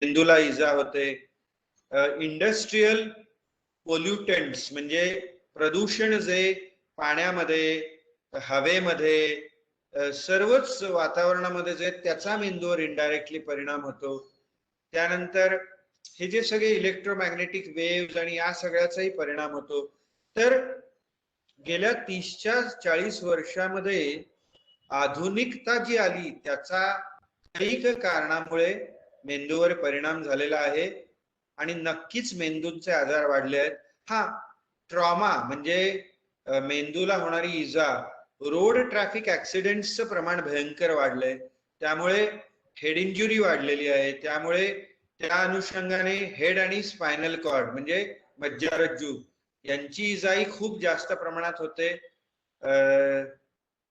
मेंदूला इजा होते. इंडस्ट्रीयल पोल्युटंट्स म्हणजे प्रदूषण जे पाण्यामध्ये, हवेमध्ये, सर्वच वातावरणामध्ये जे त्याचा मेंदूवर इनडायरेक्टली परिणाम होतो. त्यानंतर हे जे सगळे इलेक्ट्रोमॅग्नेटिक वेव्स आणि या सगळ्याचाही परिणाम होतो. तर गेल्या 30-40 वर्षामध्ये आधुनिकता जी आली त्याचा अनेक कारणामुळे मेंदूवर परिणाम झालेला आहे आणि नक्कीच मेंदूचे आजार वाढले आहेत. हा, ट्रॉमा म्हणजे मेंदूला होणारी इजा, रोड ट्रॅफिक ऍक्सिडेंट्सचं प्रमाण भयंकर वाढलंय, त्यामुळे हेड इंजुरी वाढलेली आहे. त्यामुळे त्या अनुषंगाने हेड आणि स्पायनल कॉर्ड म्हणजे मज्जारज्जू यांची इजाही खूप जास्त प्रमाणात होते.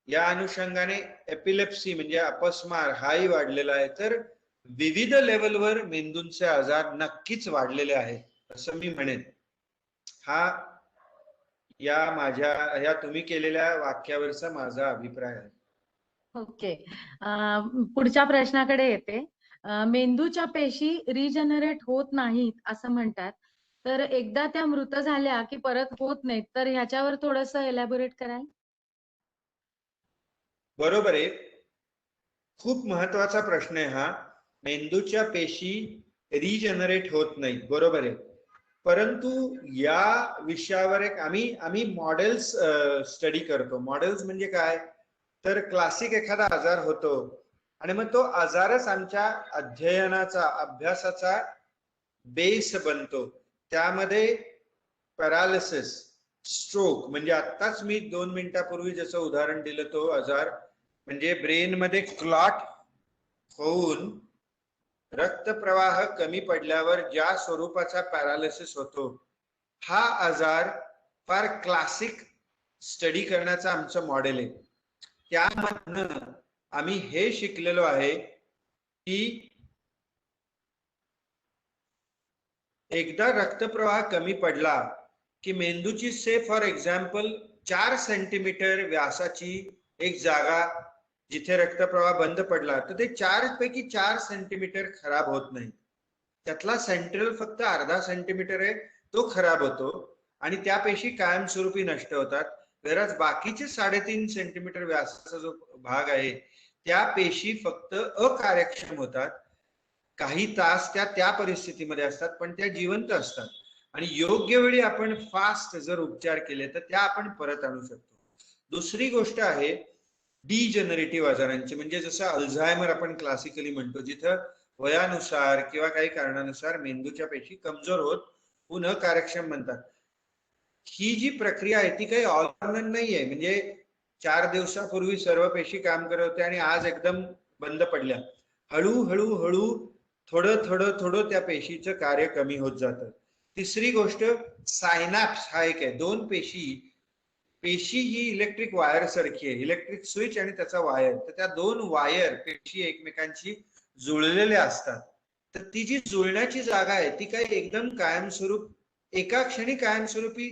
या अनुषंगाने एपिलेप्सी म्हणजे अपस्मार हाही वाढलेला आहे. तर विविध लेवलवर मेंदूंचे आजार नक्कीच वाढलेले आहेत असं मी म्हणेन. हा या तुम्ही केलेल्या वाक्यावरचा माझा अभिप्राय आहे. ओके, पुढच्या प्रश्नाकडे येते. मेंदूच्या पेशी रिजनरेट होत नाहीत असं म्हणतात, तर एकदा त्या मृत झाल्या की परत होत नाहीत, तर ह्याच्यावर थोडस एलॅबोरेट कराल? बरोबर आहे, खूप महत्वाचा प्रश्न आहे हा. मेंदूच्या पेशी रिजनरेट होत नाहीत, बरोबर आहे. परंतु या विषयावर एक आम्ही मॉडेल्स स्टडी करतो. मॉडेल्स म्हणजे काय, तर क्लासिक एखादा आजार होतो आणि मग तो आजारच आमच्या अध्ययनाचा, अभ्यासाचा बेस बनतो. त्यामध्ये पॅरालिसिस, स्ट्रोक म्हणजे आत्ताच मी 2 मिनिटापूर्वी जसं उदाहरण दिलं तो आजार म्हणजे ब्रेन मध्ये क्लॉट होऊन रक्तप्रवाह कमी पडल्यावर ज्या स्वरूपाचा पॅरालिसिस होतो, हा आजार फार क्लासिक स्टडी करण्याचं आमचं मॉडेल आहे. त्यामधनं आम्ही हे शिकलेलो आहे की एकदा रक्तप्रवाह कमी पडला की मेंदूची से फॉर एक्झाम्पल 4 सेंटीमीटर व्यासाची एक जागा जिथे रक्तप्रवाह बंद पडला तर ते 4 पैकी 4 सेंटीमीटर खराब होत नाही. त्यातला सेंट्रल फक्त अर्धा सेंटीमीटर आहे, तो खराब होतो आणि त्या पेशी कायमस्वरूपी नष्ट होतात. वेराज बाकीचे 3.5 सेंटीमीटर व्यासाचा जो भाग आहे त्या पेशी फक्त अकार्यक्षम होतात. काही तास त्या परिस्थितीमध्ये असतात पण त्या जिवंत असतात आणि योग्य वेळी आपण फास्ट जर उपचार केले तर त्या आपण परत आणू शकतो. दुसरी गोष्ट आहे डिजनरेटिव्ह आजारांची, म्हणजे जसं अल्झायमर आपण क्लासिकली म्हणतो, जिथं वयानुसार किंवा काही कारणानुसार मेंदूच्या पेशी कमजोर होत पुन्हा कार्यक्षम बनतात. ही जी प्रक्रिया आहे ती काही ऑर्गन नाही आहे, म्हणजे 4 दिवसापूर्वी सर्व पेशी काम करत होत्या आणि आज एकदम बंद पडल्या. हळूहळू थोडं थोडं थोडं त्या पेशीचं कार्य कमी होत जातं. तिसरी गोष्ट सायनॅप्स हा एक आहे. 2 पेशी ही इलेक्ट्रिक वायर सारखी आहे, इलेक्ट्रिक स्विच आणि त्याचा वायर. तर त्या 2 वायर पेशी एकमेकांशी जुळलेल्या असतात. तर ती जी जुळण्याची जागा आहे ती काही एकदम कायमस्वरूप एका क्षणी कायमस्वरूपी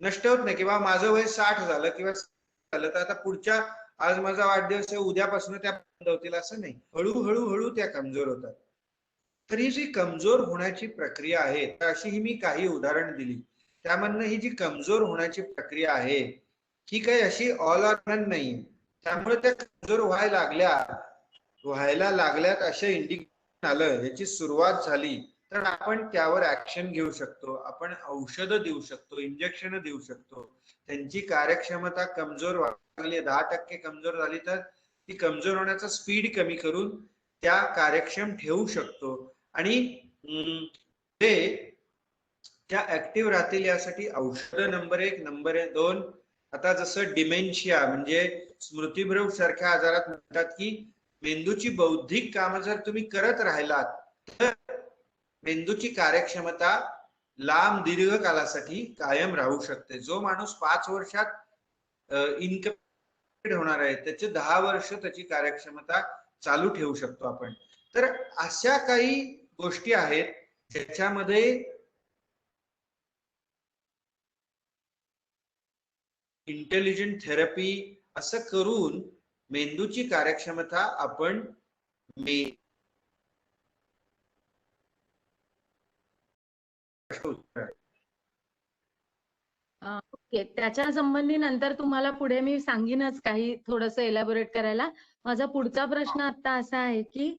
नष्ट होत नाही, किंवा माझं वय 60 झालं किंवा झालं तर आता पुढच्या, आज माझा वाढदिवस आहे उद्यापासून त्या बंद होतील असं नाही. हळूहळू त्या कमजोर होतात. तर ही जी कमजोर होण्याची प्रक्रिया आहे, अशी ही मी काही उदाहरण दिली, त्यामधनं ही जी कमजोर होण्याची प्रक्रिया आहे ही काही अशी ऑल ऑर नन नाही. त्यामुळे त्या कमजोर व्हायला लागल्यात अशा इंडिकेशन आलं, याची सुरुवात झाली तर आपण त्यावर ऍक्शन घेऊ शकतो. आपण औषधं देऊ शकतो, इंजेक्शन देऊ शकतो. त्यांची कार्यक्षमता कमजोर लागली, 10% कमजोर झाली तर ती कमजोर होण्याचा स्पीड कमी करून त्या कार्यक्षम ठेवू शकतो आणि ते त्या ऍक्टिव्ह राहतील यासाठी औषध नंबर 1. नंबर 2, आता जसं डिमेन्शिया म्हणजे स्मृतिभ्रंश सारख्या आजारात म्हणतात की मेंदूची बौद्धिक कामं जर तुम्ही करत राहिलात तर मेंदूची कार्यक्षमता लांब दीर्घ कालासाठी कायम राहू शकते. जो माणूस 5 वर्षात इनकॅपेसिटेड होणार आहे त्याचे 10 वर्ष त्याची कार्यक्षमता चालू ठेवू शकतो आपण. तर अशा काही गोष्टी आहेत ज्याच्यामध्ये इंटेलिजंट थेरपी असं करून मेंदूची कार्यक्षमता आपण प्रश्न उत्तर आहे. ओके, त्याच्या संबंधी नंतर तुम्हाला पुढे मी सांगीनच काही थोडंसं एलॅबोरेट करायला. माझा पुढचा प्रश्न आता असा आहे की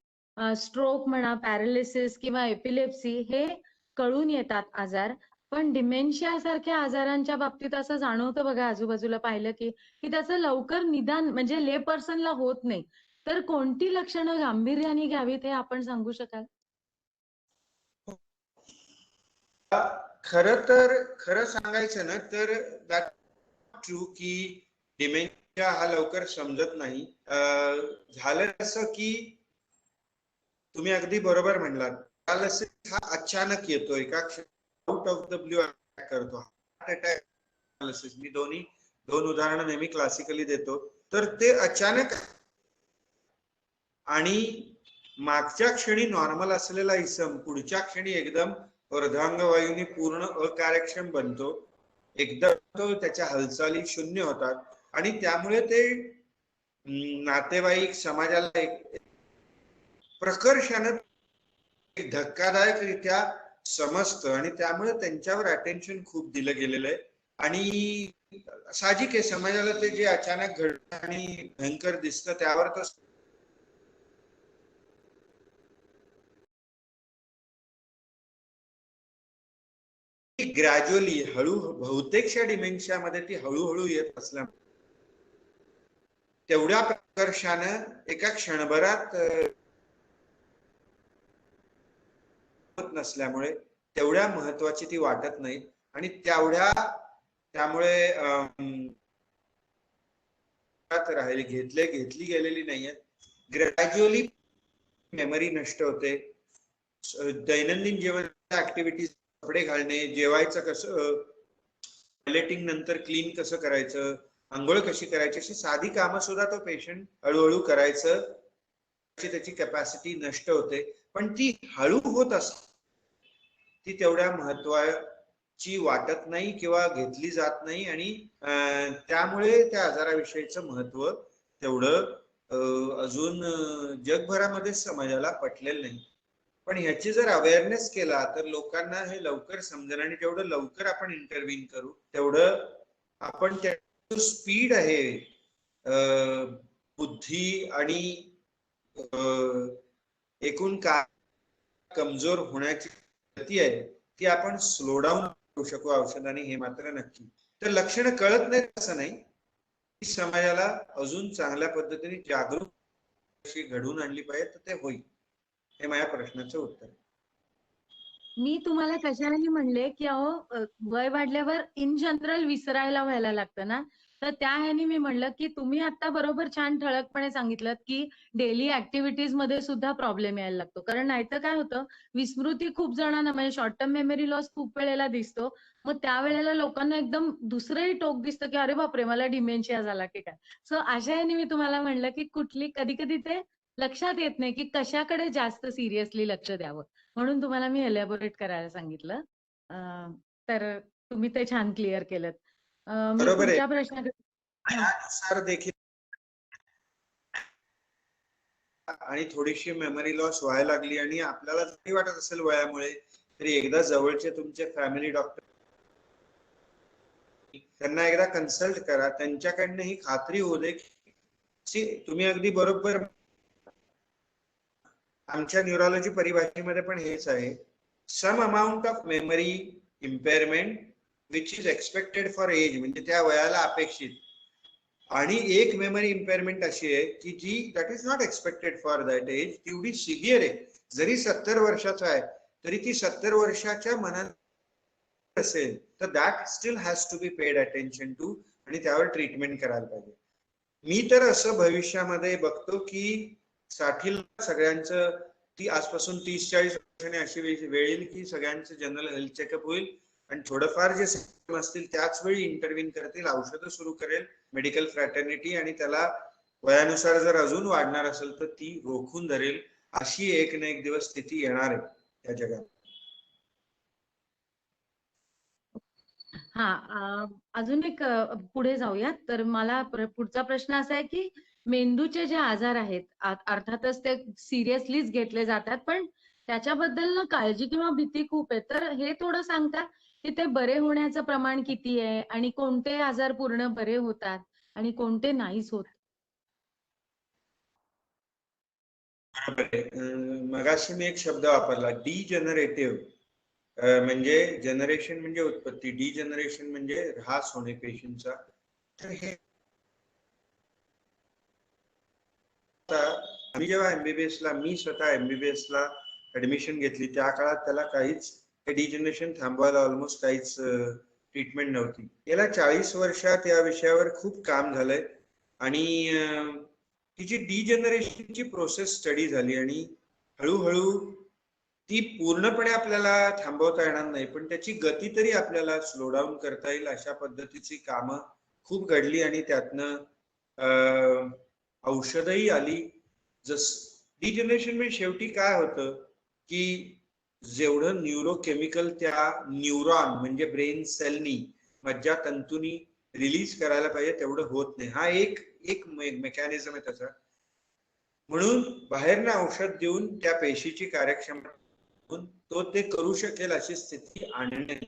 स्ट्रोक म्हणा, पॅरालिसिस किंवा एपिलेप्सी हे कळून येतात आजार, पण डिमेन्शिया सारख्या आजारांच्या बाबतीत असं जाणवतं बघा, आजूबाजूला पाहिलं की त्याचं लवकर निदान म्हणजे ले पर्सनला होत नाही. तर कोणती लक्षणं गांभीर्याने घ्यावीत हे आपण सांगू शकाल? खरं सांगायचं ना तर दॅट ट्रू की डिमेन्शिया हा लवकर समजत नाही. झालं असं की तुम्ही अगदी बरोबर म्हणलात, पॅरालिसिस हा अचानक येतो, एका out of the blue attack करतो. हार्ट अटॅक, पॅरालिसिस, मी दोन उदाहरणं नेहमी क्लासिकली देतो. तर ते अचानक आणि मागच्या क्षणी नॉर्मल असलेला इसम पुढच्या क्षणी एकदम अर्धांगवायूंनी पूर्ण अकार्यक्षम बनतो, एकदम तो त्याच्या हालचाली शून्य होतात आणि त्यामुळे ते नातेवाईक समाजाला एक प्रकर्षाने धक्कादायकरित्या समजतं आणि त्यामुळे त्यांच्यावर अटेन्शन खूप दिलं गेलेलं आहे. आणि साहजिक आहे, समाजाला ते जे अचानक घडतं आणि भयंकर दिसतं त्यावर तर ग्रॅज्युअली हळू बहुतेकशा डिमेन्शियामध्ये ती हळूहळू येत असल्यामुळे तेवढ्या प्रकर्षानं एका क्षणभरात नसल्यामुळे तेवढ्या महत्वाची ती वाटत नाही आणि त्यामुळे घेतली गेलेली नाहीये. ग्रॅज्युअली मेमरी नष्ट होते. दैनंदिन जीवन ऍक्टिव्हिटीज, कपडे घालणे, जेवायचं कसं, टॉयलेटिंग नंतर क्लीन कसं करायचं, आंघोळ कशी करायची, अशी साधी कामं सुद्धा तो पेशंट हळूहळू करायचं, त्याची कॅपॅसिटी नष्ट होते. पण ती हळू होत असते, ती तेवढ्या महत्वाची वाटत नाही किंवा घेतली जात नाही आणि त्यामुळे त्या आजाराविषयीचं महत्व तेवढं अजून जगभरामध्ये समाजाला पटलेलं नाही. पण ह्याची जर अवेअरनेस केला तर लोकांना हे लवकर समजेल आणि जेवढं लवकर आपण इंटरव्हीन करू तेवढं आपण त्या स्पीड आहे, बुद्धी आणि एकूण का कमजोर होण्याची गती आहे ती आपण स्लो डाऊन करू शकू औषधाने, हे मात्र नक्की. तर लक्षणं कळत नाही असं नाही, समाजाला अजून चांगल्या पद्धतीने जागरूक घडवून आणली पाहिजे, तर ते होईल. हे माझ्या प्रश्नाचं उत्तर. मी तुम्हाला कशाने म्हणले की अहो वय वाढल्यावर इन जनरल विसरायला व्हायला लागतं ना, तर त्या ह्यानी मी म्हणलं की तुम्ही आता बरोबर छान ठळकपणे सांगितलं की डेली ऍक्टिव्हिटीज मध्ये सुद्धा प्रॉब्लेम यायला लागतो. कारण नाहीतर काय होतं, विस्मृती खूप जणांना म्हणजे शॉर्ट टर्म मेमरी लॉस खूप वेळेला दिसतो. मग त्यावेळेला लोकांना एकदम दुसरंही टोक दिसतं की अरे बापरे मला डिमेन्शिया झाला की काय. सो अशा ह्यानी मी तुम्हाला म्हणलं की कधी कधी ते लक्षात येत नाही की कशाकडे जास्त सिरियसली लक्ष द्यावं, म्हणून तुम्हाला मी एलॅबोरेट करायला सांगितलं. तर तुम्ही ते छान क्लिअर केलं. मी पुढच्या प्रश्नाकडे देखील आणि थोडीशी मेमरी लॉस व्हायला लागली आणि आपल्याला जरी वाटत असेल वयामुळे, तरी एकदा जवळचे तुमचे फॅमिली डॉक्टर त्यांना एकदा कन्सल्ट करा, त्यांच्याकडनं ही खात्री होऊ दे की तुम्ही अगदी बरोबर, आमच्या न्यूरोलॉजी परिभाषेमध्ये पण हेच आहे, some amount of memory impairment which is expected for age, म्हणजे त्या वयाला अपेक्षित, आणि एक मेमरी इम्पेअरमेंट अशी आहे की जी that is not expected for that age, तेवढी सिव्हिअर आहे. जरी 70 वर्षाचा आहे तरी ती 70 वर्षाच्या मनात असेल तर that still has to be paid attention to आणि त्यावर ट्रीटमेंट करायला पाहिजे. मी तर असं भविष्यामध्ये बघतो की 60ला सगळ्यांचं, ती आजपासून 30-40 वर्षांनी अशी वेळ येईल की सगळ्यांचं जनरल हेल्थ चेकअप होईल आणि थोडंफार जे सिम्पटम असतील त्याच वेळी इंटरव्हीन करतील, औषधं सुरू करेल मेडिकल फ्रॅटर्निटी, आणि त्याला वयानुसार जर अजून वाढणार असेल तर ती रोखून धरेल. अशी एक ना एक दिवस स्थिती येणार आहे या जगात. अजून एक पुढे जाऊयात. तर मला पुढचा प्रश्न असा आहे की मेंदूचे जे आजार आहेत अर्थातच ते सिरियसलीच घेतले जातात, पण त्याच्याबद्दल ना काळजी किंवा भीती खूप आहे. तर हे थोडं सांगता की ते बरे होण्याचं प्रमाण किती आहे आणि कोणते आजार पूर्ण बरे होतात आणि कोणते नाहीच होत? बरोबर आहे. मगाशी मी एक शब्द वापरला, डिजनरेटिव्ह. म्हणजे जनरेशन म्हणजे उत्पत्ती, डिजनरेशन म्हणजे ऱ्हास होणे पेशींचा. तर हे आम्ही जेव्हा मी स्वतः एमबीबीएस ला ऍडमिशन घेतली त्या काळात त्याला काहीच डिजनरेशन थांबवायला ऑलमोस्ट काहीच ट्रीटमेंट नव्हती. गेल्या 40 वर्षात या विषयावर खूप काम झालंय आणि तिची डिजनरेशनची प्रोसेस स्टडी झाली आणि हळूहळू ती पूर्णपणे आपल्याला थांबवता येणार नाही, पण त्याची गती तरी आपल्याला स्लो डाऊन करता येईल अशा पद्धतीची कामं खूप घडली आणि त्यातनं औषधही आली. जस डिजनरेशन म्हणजे शेवटी काय होतं की जेवढं न्यूरोकेमिकल त्या न्यूरॉन म्हणजे ब्रेन सेलनी मज्जातंतूंनी रिलीज करायला पाहिजे तेवढं होत नाही. हा एक एक मेकॅनिझम आहे त्याचा. म्हणून बाहेरनं औषध देऊन त्या पेशीची कार्यक्षमता तो ते करू शकेल अशी स्थिती आणणे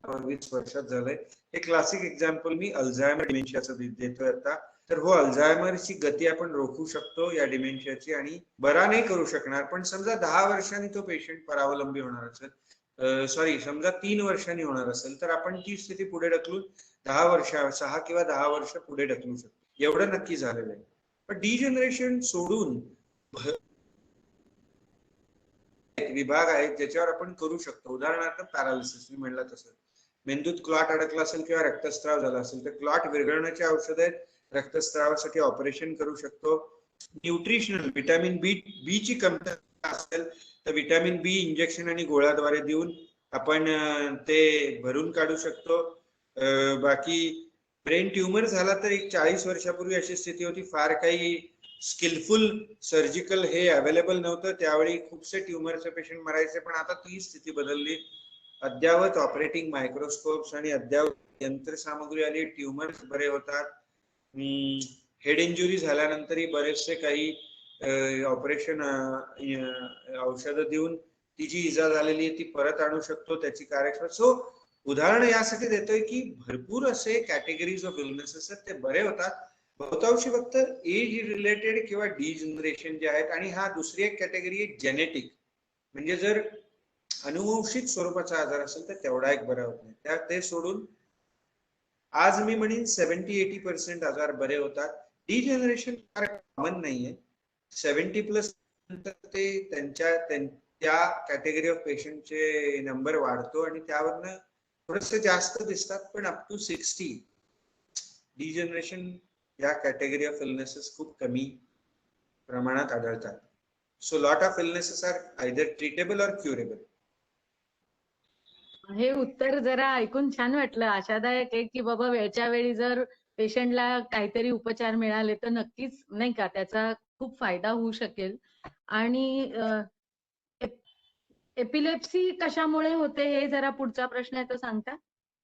20 वर्षात झालंय. एक क्लासिक एक्झाम्पल मी अल्झायमर डिमेन्शियाचं देतोय आता. तर हो, अल्झायमरची गती आपण रोखू शकतो या डिमेन्शियाची आणि बरा नाही करू शकणार, पण समजा 10 वर्षांनी तो पेशंट परावलंबी होणार असेल, सॉरी समजा 3 वर्षांनी होणार असेल तर आपण ती स्थिती पुढे ढकलून 6 किंवा 10 वर्ष पुढे ढकलू शकतो. एवढं नक्की झालेलं आहे. पण डिजनरेशन सोडून विभाग आहेत ज्याच्यावर आपण करू शकतो. उदाहरणार्थ पॅरालिसिस मी म्हणलं तसं, मेंदूत क्लॉट अडकला असेल किंवा रक्तस्राव झाला असेल तर क्लॉट विरघळण्याचे औषध आहेत. रक्तस्रावासाठी ऑपरेशन करू शकतो. न्यूट्रिशनल विटॅमिन बी ची कमतरता असेल तर विटॅमिन बी इंजेक्शन आणि गोळ्याद्वारे देऊन आपण ते भरून काढू शकतो. बाकी ब्रेन ट्युमर झाला तर एक 40 वर्षापूर्वी अशी स्थिती होती, फार काही स्किलफुल सर्जिकल हे अवेलेबल नव्हतं. त्यावेळी खूपसे ट्युमरचे पेशंट मरायचे, पण आता ती स्थिती बदलली. अद्यावत ऑपरेटिंग मायक्रोस्कोप्स आणि अद्यावत यंत्रसामुग्री आली, ट्युमर्स बरे होतात. हेड इंजुरी झाल्यानंतरही बरेचसे काही ऑपरेशन औषधं देऊन ती जी इजा झालेली आहे ती परत आणू शकतो, त्याची कार्यक्षमता. सो उदाहरण यासाठी देतोय की भरपूर असे कॅटेगरीज ऑफ इलनेसेस आहेत, ते बरे होतात. बहुतांशी फक्त एज रिलेटेड किंवा डिजनरेशन जे आहेत. आणि हा दुसरी एक कॅटेगरी आहे जेनेटिक, म्हणजे जर अनुवंशिक स्वरूपाचा आजार असेल तर तेवढा एक बरा होत नाही. ते सोडून आज मी म्हणेन 70-80% आजार बरे होतात. डिजनरेशन फार कॉमन नाहीये. 70+ नंतर ते त्या कॅटेगरी ऑफ पेशंटचे नंबर वाढतो आणि त्यावरनं थोडस जास्त दिसतात, पण अप टू 60 डिजनरेशन या कॅटेगरी ऑफ इलनेसेस खूप कमी प्रमाणात आढळतात. So lot of illnesses are either treatable or curable. हे उत्तर जरा ऐकून छान वाटलं, आशादायक आहे की बाबा वेळच्या वेळी जर पेशंटला काहीतरी उपचार मिळाले तर नक्कीच नाही का त्याचा खूप फायदा होऊ शकेल. आणि एपिलेप्सी कशामुळे होते हे जरा पुढचा प्रश्न आहे तो सांगता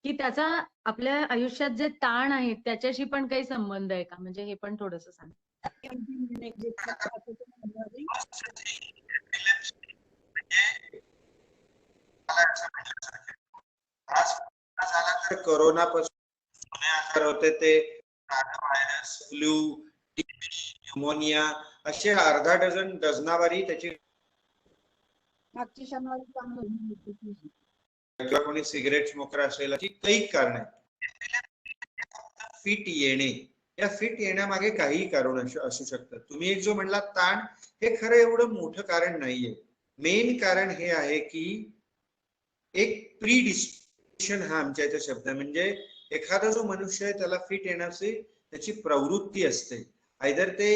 की त्याचा आपल्या आयुष्यात जे ताण आहेत त्याच्याशी पण काही संबंध आहे का, म्हणजे हे पण थोडस सांग. कोरोना पासून आजार होते ते व्हायरस, फ्लू, न्यूमोनिया असे अर्धा डझनावारी त्याची किंवा कोणी सिगरेट स्मोकर असेल अशी काही कारण आहेत. फिट येणे, या फिट येण्यामागे काही कारण असू शकतात. तुम्ही एक जो म्हणला ताण, हे खरं एवढं मोठं कारण नाहीये. मेन कारण हे आहे की एक प्रीडिस्पोजिशन हा आमच्या इथे शब्द आहे. म्हणजे एखादा जो मनुष्य आहे त्याला फिट येण्याची त्याची प्रवृत्ती असते. आयदर ते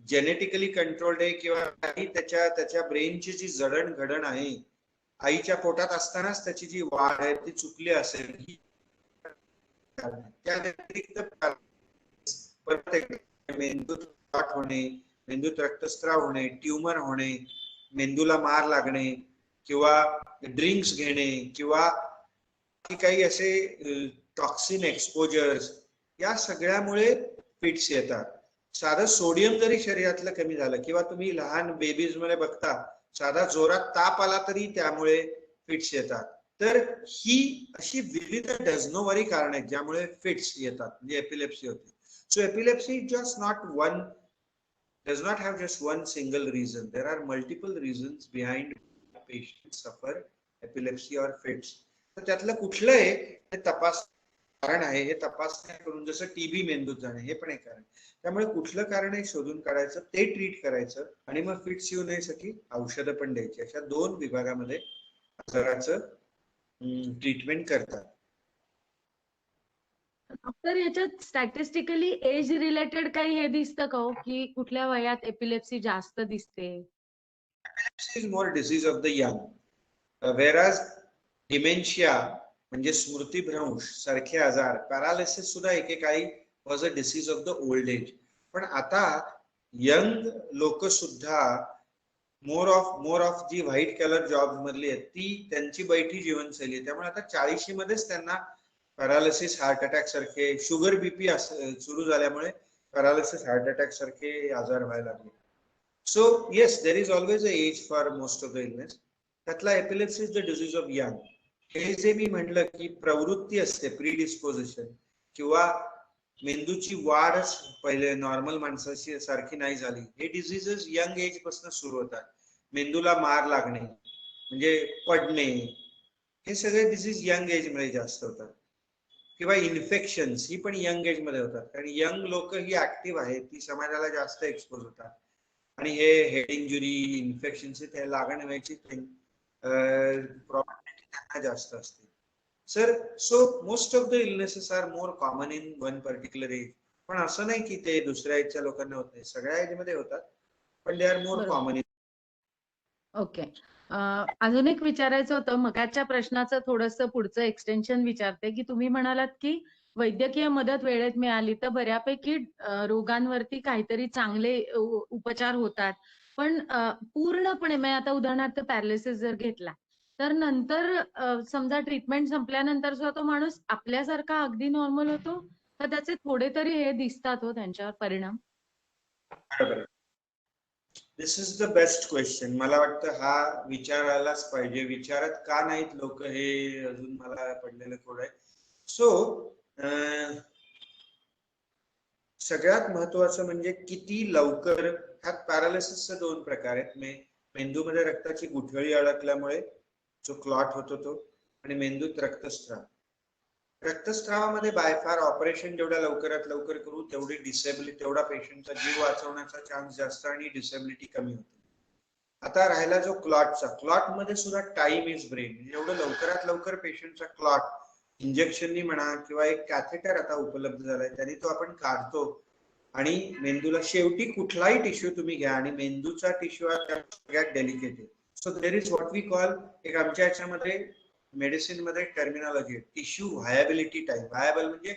जेनेटिकली कंट्रोल्ड आहे किंवा त्याच्या ब्रेनची जी जडणघडण आहे आईच्या पोटात असतानाच त्याची जी वाढ आहे ती चुकली असेल. त्या व्यतिरिक्त मेंदूत गाठ होणे, मेंदूत रक्तस्राव होणे, ट्युमर होणे, मेंदूला मार लागणे किंवा ड्रिंक्स घेणे किंवा काही असे टॉक्सिन एक्सपोजर्स, या सगळ्यामुळे फिट्स येतात. साधं सोडियम जरी शरीरातलं कमी झालं किंवा तुम्ही लहान बेबीज मध्ये बघता साधा जोरात ताप आला तरी त्यामुळे फिट्स येतात. तर ही अशी विविध डझनोवारी कारण आहेत ज्यामुळे फिट्स येतात, म्हणजे एपिलेप्सी होते. So epilepsy just not one, does not have just one single reason. There are multiple reasons behind patients suffer epilepsy or fits. तर त्यातलं कुठलं आहे हे कारण आहे, हे तपासण्या करून, जसं टीबी मेंदूत जाणे हे पण एक कारण. त्यामुळे कुठलं कारण आहे शोधून काढायचं, ते ट्रीट करायचं आणि मग फिट्स येऊ नयेसाठी औषधं पण द्यायची. अशा 2 विभागामध्ये आजाराचं ट्रीटमेंट करतात. डॉक्टर, याच्यात स्टॅटिस्टिकली एज रिलेटेड काही हे दिसतं का हो, की कुठल्या वयात एपिलेप्सी जास्त दिसते? Epilepsy is more disease of the young, whereas dementia म्हणजे स्मृतिभ्रंश सारखे आजार, पॅरालिसिस सुद्धा एकेकाळी was a disease of the old age. पण आता यंग लोक सुद्धा मोर ऑफ जी व्हाईट कलर जॉब मधली आहेत ती त्यांची बैठी जीवनशैली आहे. त्यामुळे आता 40 मध्येच त्यांना पॅरालिसिस, हार्ट अटॅक सारखे, शुगर बीपी सुरू झाल्यामुळे पॅरालिसिस, हार्ट अटॅक सारखे आजार व्हायला लागले. So yes, there is always a age for most of the illness. त्यातला epilepsy is the disease of young. हे जे मी म्हटलं की प्रवृत्ती असते, प्रीडिस्पोजिशन, किंवा मेंदूची वाढच पहिले नॉर्मल माणसाची सारखी नाही झाली, हे डिझीजेस यंग एज पासून सुरू होतात. मेंदूला मार लागणे म्हणजे पडणे, हे सगळे डिसीज यंग एज मध्ये जास्त होतात. किंवा इन्फेक्शन्स ही पण यंग एज मध्ये होतात, कारण यंग लोक ही ऍक्टिव्ह आहेत, ती समाजाला जास्त एक्सपोज होतात आणि हे हेड इंजुरी, इन्फेक्शन ते लागण व्हायची प्रॉबिलिटी त्यांना जास्त असते. Sir, so most of the illnesses are more common in one particular age. पण असं नाही की ते दुसऱ्या एजच्या लोकांना होत नाही, सगळ्या एज मध्ये होतात, पण they are more common in. Okay. अजून एक विचारायचं होतं, मगाच्या प्रश्नाचं थोडंसं पुढचं एक्सटेन्शन विचारते, की तुम्ही म्हणालात की वैद्यकीय मदत वेळेत मिळाली तर बऱ्यापैकी रोगांवरती काहीतरी चांगले उपचार होतात. पण पूर्णपणे, म्हणजे आता उदाहरणार्थ पॅरालिसिस जर घेतला तर नंतर समजा ट्रीटमेंट संपल्यानंतर सुद्धा तो माणूस आपल्यासारखा अगदी नॉर्मल होतो तर त्याचे थोडे तरी हे दिसतात हो त्यांच्यावर परिणाम? दिस इज द बेस्ट क्वेश्चन. मला वाटतं हा विचारायलाच पाहिजे. विचारत का नाहीत लोक हे अजून मला पडलेलं थोडं आहे. सो सगळ्यात महत्वाचं म्हणजे किती लवकर. ह्यात पॅरालिसिसचे 2 प्रकार आहेत. मेंदूमध्ये रक्ताची गुठळी अडकल्यामुळे जो क्लॉट होतो तो, आणि मेंदूत रक्तस्राव. रक्तस्रावामध्ये बाय फार ऑपरेशन जेवढ्या लवकरात लवकर करू तेवढी डिसेबिलिटी, तेवढा पेशंटचा जीव वाचवण्याचा चान्स जास्त आणि डिसेबिलिटी कमी होते. आता राहिला जो क्लॉटचा, क्लॉट मध्ये सुद्धा टाइम इज ब्रेन. म्हणजे एवढं लवकरात लवकर पेशंटचा क्लॉट इंजेक्शननी म्हणा किंवा एक कॅथेटर आता उपलब्ध झालाय त्याने तो आपण काढतो आणि मेंदूला, शेवटी कुठलाही टिश्यू तुम्ही घ्या आणि मेंदूचा टिश्यू हा सगळ्यात डेलिकेट आहे. So there is what we call, एक आमच्या याच्यामध्ये मेडिसिन मध्ये terminology, tissue viability time. Viable म्हणजे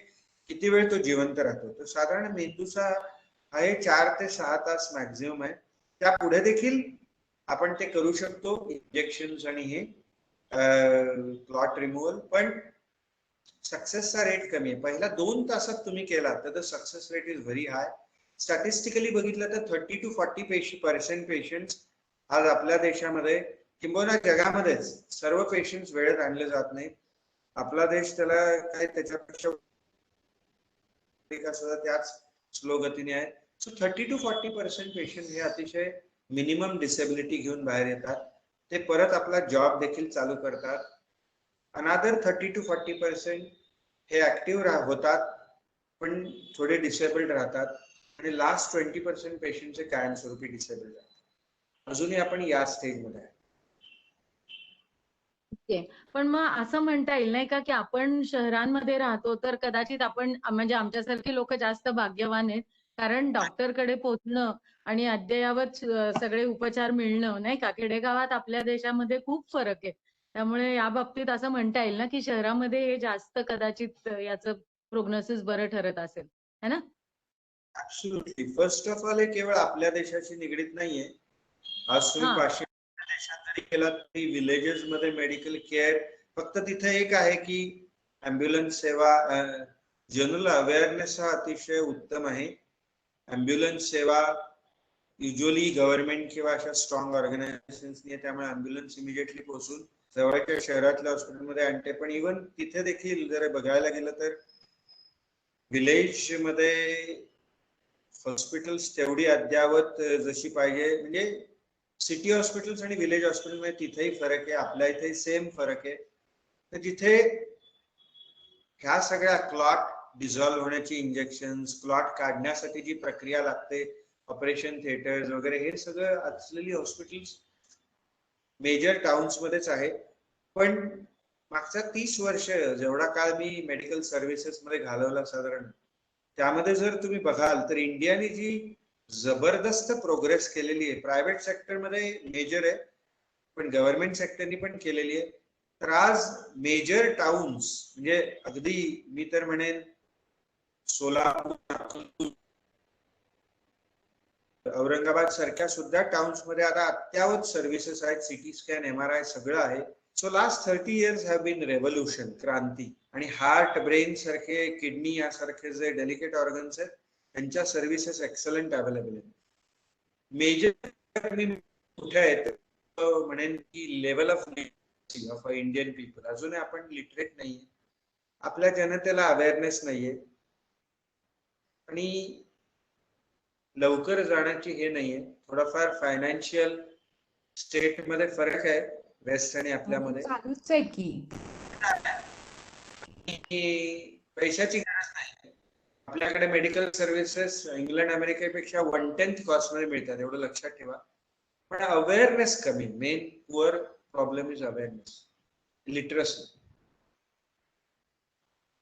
किती वेळ तो जिवंत राहतो. तर साधारण मेंदूचा आहे 4 ते 6 तास मॅक्झिमम आहे. त्या पुढे देखील आपण ते करू शकतो, इंजेक्शन आणि हे क्लॉट रिमूव्हल, पण सक्सेसचा रेट कमी आहे. पहिल्या 2 तासात तुम्ही केला तर success rate is very high. Statistically बघितलं तर 30 to 40% पेशंट्स आज आपल्या देशामध्ये किंबहुना जगामध्येच सर्व पेशंट्स वेळेत आणले जात नाहीत. आपला देश त्याला काय त्याच्यापेक्षा त्याच स्लो गतीने आहे. सो 30 to 40% पेशंट हे अतिशय मिनिमम डिसेबिलिटी घेऊन बाहेर येतात. ते परत आपला जॉब देखील चालू करतात. अनादर 30 to 40% हे ऍक्टिव्ह होतात पण थोडे डिसेबल्ड राहतात आणि लास्ट 20% पेशंटचे कायमस्वरूपी डिसेबल्ड राहतात. अजूनही आपण या स्टेजमध्ये आहे. ओके. पण मग असं म्हणता येईल नाही का, की आपण शहरांमध्ये राहतो तर कदाचित आपण, म्हणजे आमच्यासारखी लोक जास्त भाग्यवान आहेत, कारण डॉक्टरकडे पोहोचणं आणि अद्ययावत सगळे उपचार मिळणं, नाही का. खेडेगावात आपल्या देशामध्ये खूप फरक आहे. त्यामुळे या बाबतीत असं म्हणता येईल ना, की शहरामध्ये हे जास्त कदाचित याचं प्रोग्नोसिस बरं ठरत असेल, है ना? ऍब्सोल्युटली. फर्स्ट ऑफ ऑल हे केवळ आपल्या देशाशी निगडीत नाहीये. आज तुम्ही हा. पाश्चिमात्य देशात जरी केला तरी विलेजेस मध्ये मेडिकल केअर फक्त तिथे एक आहे की ऍम्ब्युलन्स सेवा, जनरल अवेअरनेस हा अतिशय उत्तम आहे. ॲम्ब्युलन्स सेवा युजली गव्हर्नमेंट किंवा अशा स्ट्रॉंग ऑर्गनायझेशन्सनी त्यामुळे ॲम्ब्युलन्स इमिडिएटली पोहोचून जवळच्या शहरातल्या हॉस्पिटलमध्ये आणते. पण इव्हन तिथे देखील जर बघायला गेलं तर विलेज मध्ये हॉस्पिटल्स तेवढी अद्यावत जशी पाहिजे, म्हणजे सिटी हॉस्पिटल्स आणि विलेज हॉस्पिटल मध्ये तिथेही फरक आहे, आपल्या इथे सेम फरक आहे. तर जिथे ह्या सगळ्या क्लॉट डिझॉल्व्ह होण्याची इंजेक्शन, क्लॉट काढण्यासाठी जी प्रक्रिया लागते, ऑपरेशन थिएटर्स वगैरे, हे सगळं असलेली हॉस्पिटल्स मेजर टाउन्स मध्येच आहे. पण मागच्या 30 वर्ष जेवढा काळ मी मेडिकल सर्व्हिसेस मध्ये घालवला साधारण, त्यामध्ये जर तुम्ही बघाल तर इंडियाने जी जबरदस्त प्रोग्रेस केलेली आहे, प्रायव्हेट सेक्टर मध्ये मेजर आहे पण गव्हर्नमेंट सेक्टरनी पण केलेली आहे. तर आज मेजर टाउन्स म्हणजे अगदी मी तर म्हणेन सोलापूर, औरंगाबाद सारख्या सुद्धा टाउन्स मध्ये आता अत्यावत सर्व्हिसेस आहेत, सिटी स्कॅन, MRI सगळं आहे. So last 30 years have been revolution, क्रांती. आणि हार्ट, ब्रेन सारखे, किडनी यासारखे जे डेलिकेट ऑर्गन्स आहेत त्यांच्या सर्व्हिसेस एक्सलंट अवेलेबल आहेत. मेजर मी कुठे आहेत म्हणेन की लेवल ऑफ इंडियन पीपल अजूनही आपण लिटरेट नाहीये, आपल्या जनतेला अवेअरनेस नाहीये आणि लवकर जाण्याची हे नाहीये. थोडाफार फायनान्शियल स्टेट मध्ये फरक आहे वेस्ट आणि आपल्यामध्ये. चालूच आहे की पैशाची गरज नाही, आपल्याकडे मेडिकल सर्व्हिसेस इंग्लंड अमेरिकेपेक्षा 1/10 कॉस्ट मध्ये मिळतात, एवढं लक्षात ठेवा. पण अवेअरनेस कमी. Main poor problem is awareness, literacy.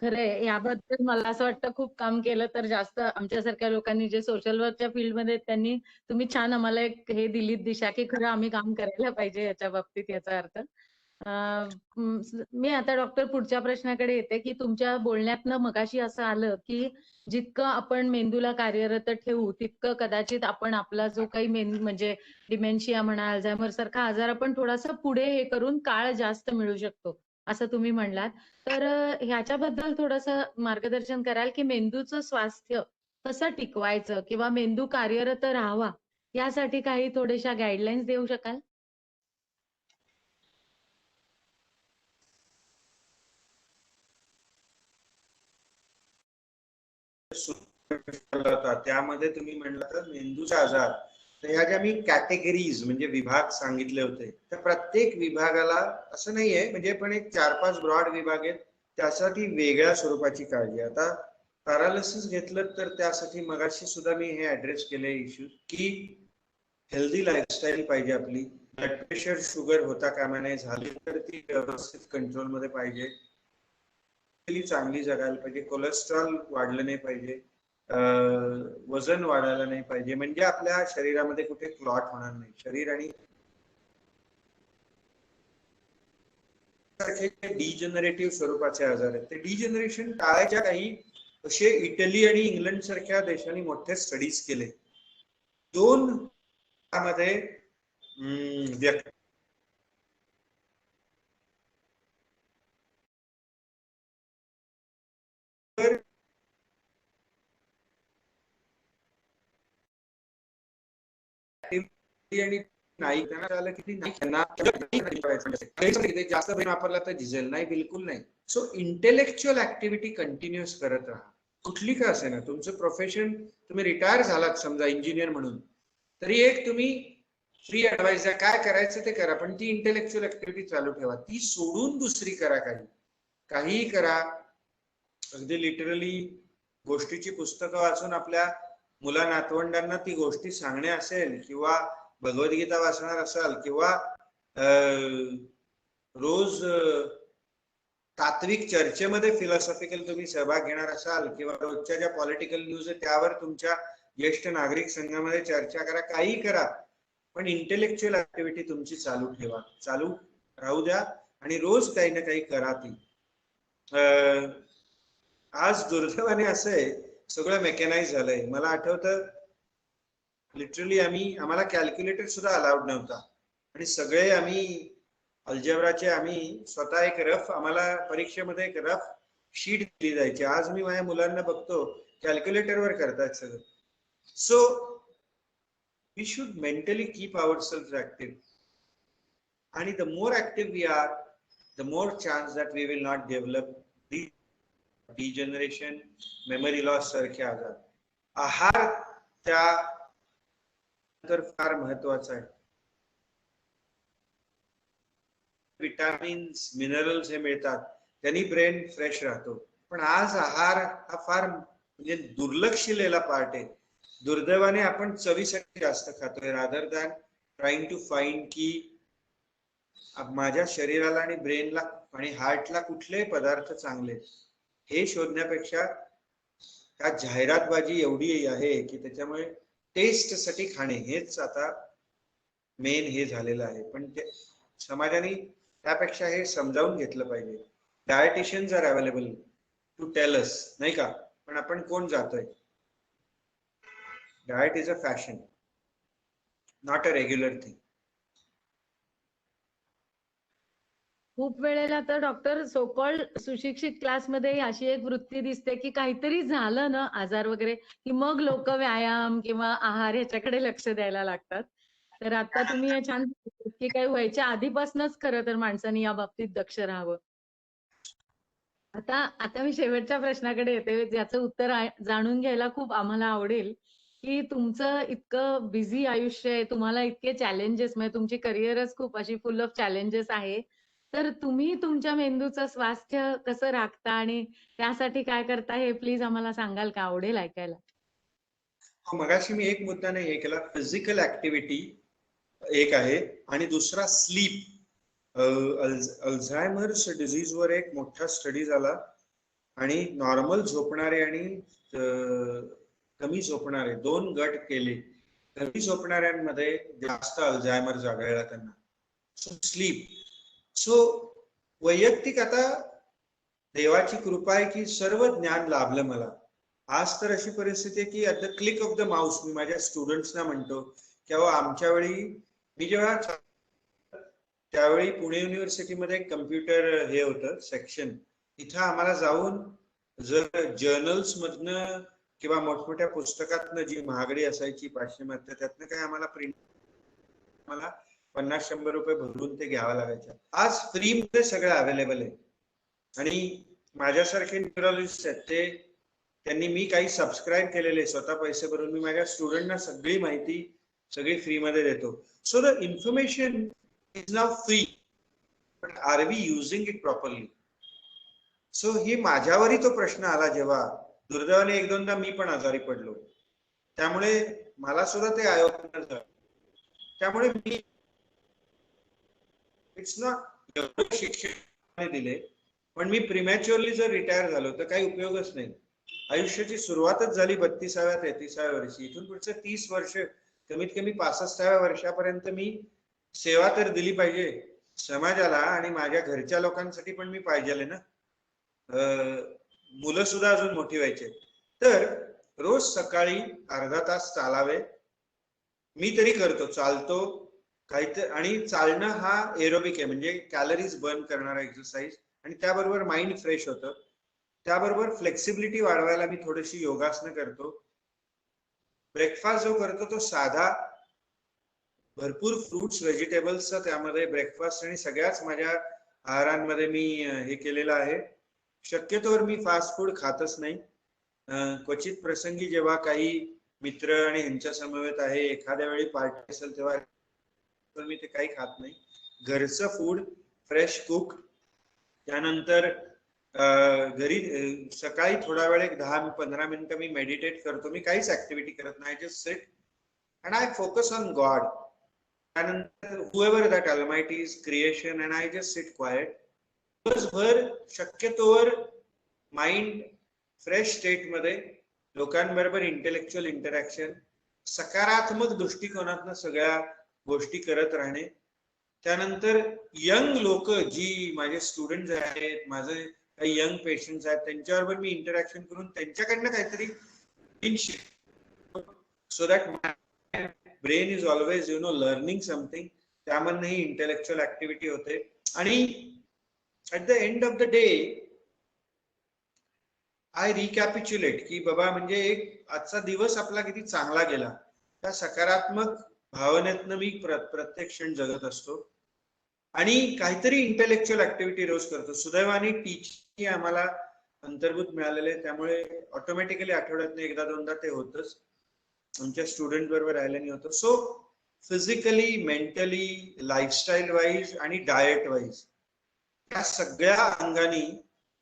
खरंय, याबद्दल मला असं वाटतं खूप काम केलं तर जास्त आमच्यासारख्या लोकांनी जे सोशल वर्कच्या फील्डमध्ये त्यांनी, तुम्ही छान आम्हाला एक हे दिली दिशा की खरं आम्ही काम करायला पाहिजे याच्या बाबतीत, याचा अर्थ. मी आता डॉक्टर पुढच्या प्रश्नाकडे येते की तुमच्या बोलण्यातनं मगाशी असं आलं की जितकं आपण मेंदूला कार्यरत ठेवू तितकं कदाचित आपण आपला जो काही म्हणजे डिमेन्शिया म्हणा, अल्झायमर सारखा आजार आपण थोडासा पुढे हे करून काळ जास्त मिळू शकतो असं तुम्ही म्हणलात. तर ह्याच्याबद्दल थोडंसं मार्गदर्शन कराल की मेंदूचं स्वास्थ्य कसं टिकवायचं किंवा मेंदू कार्यरत राहावा यासाठी काही थोड्याशा गाईडलाईन्स देऊ शकाल? त्यामध्ये तुम्ही म्हणलं तर मेंदूचा आजार, तर ह्या ज्या मी कॅटेगरीज म्हणजे विभाग सांगितले होते, तर प्रत्येक विभागाला असं नाहीये, म्हणजे पण एक 4-5 ब्रॉड विभाग आहेत, त्यासाठी वेगळ्या स्वरूपाची काळजी. आता पॅरालिसिस घेतलं तर त्यासाठी मगाशी सुद्धा मी हे ऍड्रेस केले इश्यू की हेल्दी लाईफस्टाईल पाहिजे आपली. ब्लड प्रेशर, शुगर होता कामा नये, झाली तर ती व्यवस्थित कंट्रोल मध्ये पाहिजे, चांगली जगायला पाहिजे, कोलेस्ट्रॉल वाढलं नाही पाहिजे, वजन वाढायला नाही पाहिजे, म्हणजे आपल्या शरीरामध्ये कुठे क्लॉट होणार नाही. शरीर आणि डिजनरेटिव्ह स्वरूपाचे आजार आहेत, ते डिजनरेशन टाळायच्या काही असे इटली आणि इंग्लंड सारख्या देशांनी मोठे स्टडीज केले. 2 मध्ये व्यक्ती आणि नाही त्यांना आलं की जास्त ब्रेन वापरला तर झिजेल नाही, बिलकुल नाही. सो इंटेलेक्च्युअल ऍक्टिव्हिटी कंटिन्युअस करत राहा, कुठली का असे ना. तुमचं प्रोफेशन, तुम्ही रिटायर झालात समजा इंजिनियर म्हणून, तरी एक तुम्ही फ्री ऍडवाइस आहे, काय करायचं ते करा, पण ती इंटेलेक्च्युअल ऍक्टिव्हिटी चालू ठेवा. ती सोडून दुसरी करा, काहीही करा. अगदी लिटरली गोष्टीची पुस्तकं वाचून आपल्या मुला नातवंडांना ती गोष्टी सांगणे असेल, किंवा भगवद्गीता वाचणार असाल, किंवा रोज तात्विक चर्चेमध्ये फिलॉसॉफिकल तुम्ही सहभाग घेणार असाल, किंवा रोजच्या ज्या पॉलिटिकल न्यूज आहे त्यावर तुमच्या ज्येष्ठ नागरिक संघामध्ये चर्चा करा, काही करा, पण इंटेलेक्च्युअल ऍक्टिव्हिटी तुमची चालू ठेवा, चालू राहू द्या, आणि रोज काही ना काही करा ती. आज दुर्दैवाने असं आहे, सगळं मेकॅनाइज झालंय. मला आठवतं लिटरली आम्हाला कॅल्क्युलेटर सुद्धा अलाउड नव्हता, आणि सगळे आम्ही अल्जेब्राचे आम्ही स्वतः एक रफ, आम्हाला परीक्षेमध्ये एक रफ शीट दिली जायची. आज मी माझ्या मुलांना बघतो कॅल्क्युलेटरवर करतात सगळं. So we should mentally keep ourselves active, and the more active we are, the more chance that we will not develop degeneration, memory loss सारखे आजार. आहार त्या तर फार महत्वाचा आहे. विटामिन्स, मिनरल्स हे मिळतात, त्यांनी ब्रेन फ्रेश राहतो. पण आज आहार हा फार म्हणजे दुर्लक्षिलेला पार्ट आहे. दुर्दैवाने आपण चवीसाठी जास्त खातोय rather than trying to find की माझ्या शरीराला आणि ब्रेनला आणि हार्टला कुठले पदार्थ चांगले हे शोधण्यापेक्षा ह्या जाहिरातबाजी एवढी आहे की त्याच्यामुळे टेस्ट साठी खाणे हेच आता मेन हे झालेलं आहे. पण ते समाजाने त्यापेक्षा हे समजावून घेतलं पाहिजे. Dietitians are available to tell us, नाही का, पण आपण कोण जातोय. Diet is a fashion, not a regular thing. खूप वेळेला तर डॉक्टर सोकॉल्ड सुशिक्षित क्लासमध्ये अशी एक वृत्ती दिसते की काहीतरी झालं ना आजार वगैरे की मग लोक व्यायाम किंवा आहार ह्याच्याकडे लक्ष द्यायला लागतात. तर आता तुम्ही हे छान की काही व्हायच्या आधीपासूनच खरं तर माणसांनी या बाबतीत दक्ष राहावं. आता आता मी शेवटच्या प्रश्नाकडे येते, ज्याचं उत्तर जाणून घ्यायला खूप आम्हाला आवडेल की तुमचं इतकं बिझी आयुष्य आहे, तुम्हाला इतके चॅलेंजेस, म्हणजे तुमची करिअरच खूप अशी फुल ऑफ चॅलेंजेस आहे. तर तुम्ही तुमच्या मेंदूचं स्वास्थ्य कसं राखता आणि त्यासाठी काय करता हे प्लीज आम्हाला सांगाल का? आवडेल ऐकायला. मगाशी मी एक मुद्दा नाही हे केला. फिजिकल ऍक्टिव्हिटी एक आहे आणि दुसरा स्लीप. अल्झायमर्स डिझीज वर एक मोठा स्टडी झाला आणि नॉर्मल झोपणारे आणि कमी झोपणारे दोन गट केले. कमी झोपणाऱ्यांमध्ये जास्त अल्झायमर्स आढळला त्यांना. So sleep. सो वैयक्तिक आता देवाची कृपा आहे की सर्व ज्ञान लाभलं मला. आज तर अशी परिस्थिती आहे की at the click of the mouse मी माझ्या स्टुडंट्सना म्हणतो की आमच्या वेळी मी जेव्हा त्यावेळी पुणे युनिव्हर्सिटीमध्ये कम्प्युटर हे होतं सेक्शन, तिथं आम्हाला जाऊन जर जर्नल्स मधनं किंवा मोठमोठ्या पुस्तकातनं जी महागडी असायची पाश्चिमात्य त्यातनं काय आम्हाला प्रिंट मला 50-100 रुपये भरून ते घ्यावं लागायचं. आज फ्री मध्ये सगळं अवेलेबल आहे आणि माझ्यासारखे न्यूरोलॉजिस्ट आहेत ते त्यांनी मी काही सबस्क्राईब केलेले स्वतः पैसे भरून मी माझ्या स्टुडंटना सगळी माहिती सगळी फ्री मध्ये देतो. So the information is now free, but are we using it properly? So ही माझ्यावरही तो प्रश्न आला जेव्हा दुर्दैवाने एक दोनदा मी पण आजारी पडलो, त्यामुळे मला सुद्धा ते आयोजन झालं. त्यामुळे मी इट्स नॉट शिक्षण दिले पण मी प्रिमॅच्युअरली जर रिटायर झालो तर काही उपयोगच नाही. आयुष्याची सुरुवातच झाली 32व्या-33व्या वर्षी. इथून पुढचं 30 वर्ष कमीत कमी 65व्या वर्षापर्यंत मी सेवा तर दिली पाहिजे समाजाला आणि माझ्या घरच्या लोकांसाठी पण मी पाहिजे ना. मुलं सुद्धा अजून मोठी व्हायचे. तर रोज सकाळी अर्धा तास चालावे. मी तरी करतो, चालतो काहीतरी. आणि चालणं हा एरोबिक आहे म्हणजे कॅलरीज बर्न करणारा एक्सरसाइज आणि त्याबरोबर माइंड फ्रेश होतं. त्याबरोबर फ्लेक्सिबिलिटी वाढवायला मी थोडीशी योगासनं करतो. ब्रेकफास्ट जो करतो तो साधा, भरपूर फ्रुट्स व्हेजिटेबल्सचा त्यामध्ये ब्रेकफास्ट आणि सगळ्याच माझ्या आहारांमध्ये मी हे केलेलं आहे. शक्यतोवर मी फास्ट फूड खातच नाही. क्वचित प्रसंगी जेव्हा काही मित्र आणि ह्यांच्या समवेत आहे, एखाद्या वेळी पार्टी असेल तेव्हा मी ते काही खात नाही. घरचं फूड फ्रेश कुक. त्यानंतर घरी सकाळी थोडा वेळ 10-15 मिनिटं मी मेडिटेट करतो. मी काहीच ऍक्टिव्हिटी करत नाही. Just sit and I focus on God. त्यानंतर whoever that almighty is creation and I just sit quiet. दिवसभर शक्यतोवर माइंड फ्रेश स्टेट मध्ये लोकांबरोबर इंटेलेक्च्युअल इंटरॅक्शन, सकारात्मक दृष्टिकोनातनं सगळ्या गोष्टी करत राहणे. त्यानंतर यंग लोक जी माझे स्टुडंट आहेत, माझे काही यंग पेशंट्स आहेत, त्यांच्याबरोबर मी इंटरॅक्शन करून त्यांच्याकडनं काहीतरी so that my brain is always learning something. त्यामधनंही इंटेलेक्च्युअल ऍक्टिव्हिटी होते. आणि at the end of the day I recapitulate की बाबा म्हणजे एक आजचा दिवस आपला किती चांगला गेला, त्या सकारात्मक भावनेतनं मी प्रत्येक क्षण जगत असतो. आणि काहीतरी इंटेलेक्च्युअल ऍक्टिव्हिटी रोज करतो. सुदैवाने टीचिंग आम्हाला अंतर्भूत मिळालेले, त्यामुळे ऑटोमॅटिकली आठवड्यातून एकदा दोनदा ते होतच. आमच्या स्टुडंट बरोबर राहिल्याने होतं. So physically, mentally, lifestyle wise आणि डाएट वाईज या सगळ्या अंगाने